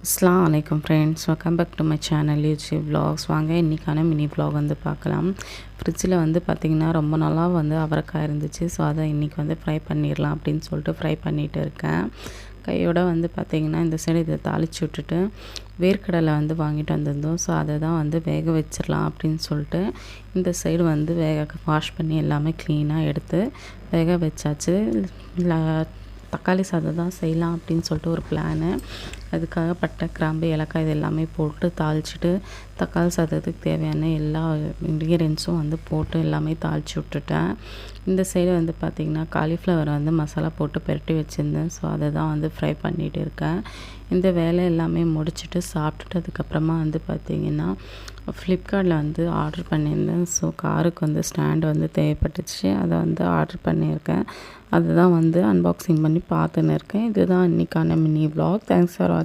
அஸ்ஸலாமு அலைக்கும் friends, welcome back to my channel YouTube vlogs. வாங்க இன்றைக்கான மினி vlog வந்து பார்க்கலாம். ஃப்ரிட்ஜில் வந்து பார்த்திங்கன்னா ரொம்ப நாளாக வந்து அவரைக்காய் இருந்துச்சு. ஸோ அதை இன்றைக்கி வந்து ஃப்ரை பண்ணிடலாம் அப்படின்னு சொல்லிட்டு ஃப்ரை பண்ணிகிட்டு இருக்கேன். கையோட வந்து பார்த்திங்கன்னா இந்த சைடு இதை தாளித்து விட்டுட்டு வேர்க்கடலை வந்து வாங்கிட்டு வந்திருந்தோம். ஸோ அதை தான் வந்து வேக வச்சிடலாம் அப்படின்னு சொல்லிட்டு இந்த சைடு வந்து வாஷ் பண்ணி எல்லாமே க்ளீனாக எடுத்து வேக வச்சாச்சு. தக்காளி சாதம் தான் செய்யலாம் அப்படின்னு சொல்லிட்டு ஒரு பிளானு. அதுக்காக பட்டை, கிராம்பு, ஏலக்காய் இது எல்லாமே போட்டு தாளிச்சிட்டு தக்காளி சாதத்துக்கு தேவையான எல்லா இன்க்ரீடியன்ஸும் வந்து போட்டு எல்லாமே தாளித்து விட்டுட்டேன். இந்த சைடு வந்து பார்த்திங்கன்னா காலிஃப்ளவர் வந்து மசாலா போட்டு பெரட்டி வச்சுருந்தேன். ஸோ அதை தான் வந்து ஃப்ரை பண்ணிகிட்டு இருக்கேன். இந்த வேலை எல்லாமே முடிச்சுட்டு சாப்பிட்டுட்டு அதுக்கப்புறமா வந்து பார்த்திங்கன்னா ஃப்ளிப்கார்ட்டில் வந்து ஆர்டர் பண்ணியிருந்தேன். ஸோ காருக்கு வந்து ஸ்டாண்டு வந்து தேவைப்பட்டுச்சு. அதை வந்து ஆர்டர் பண்ணியிருக்கேன். அதுதான் வந்து அன்பாக்சிங் பண்ணி பார்த்துன்னு இருக்கேன். இதுதான் இன்றைக்கான மினி vlog. தேங்க்ஸ் ஃபார் வாட்சிங்.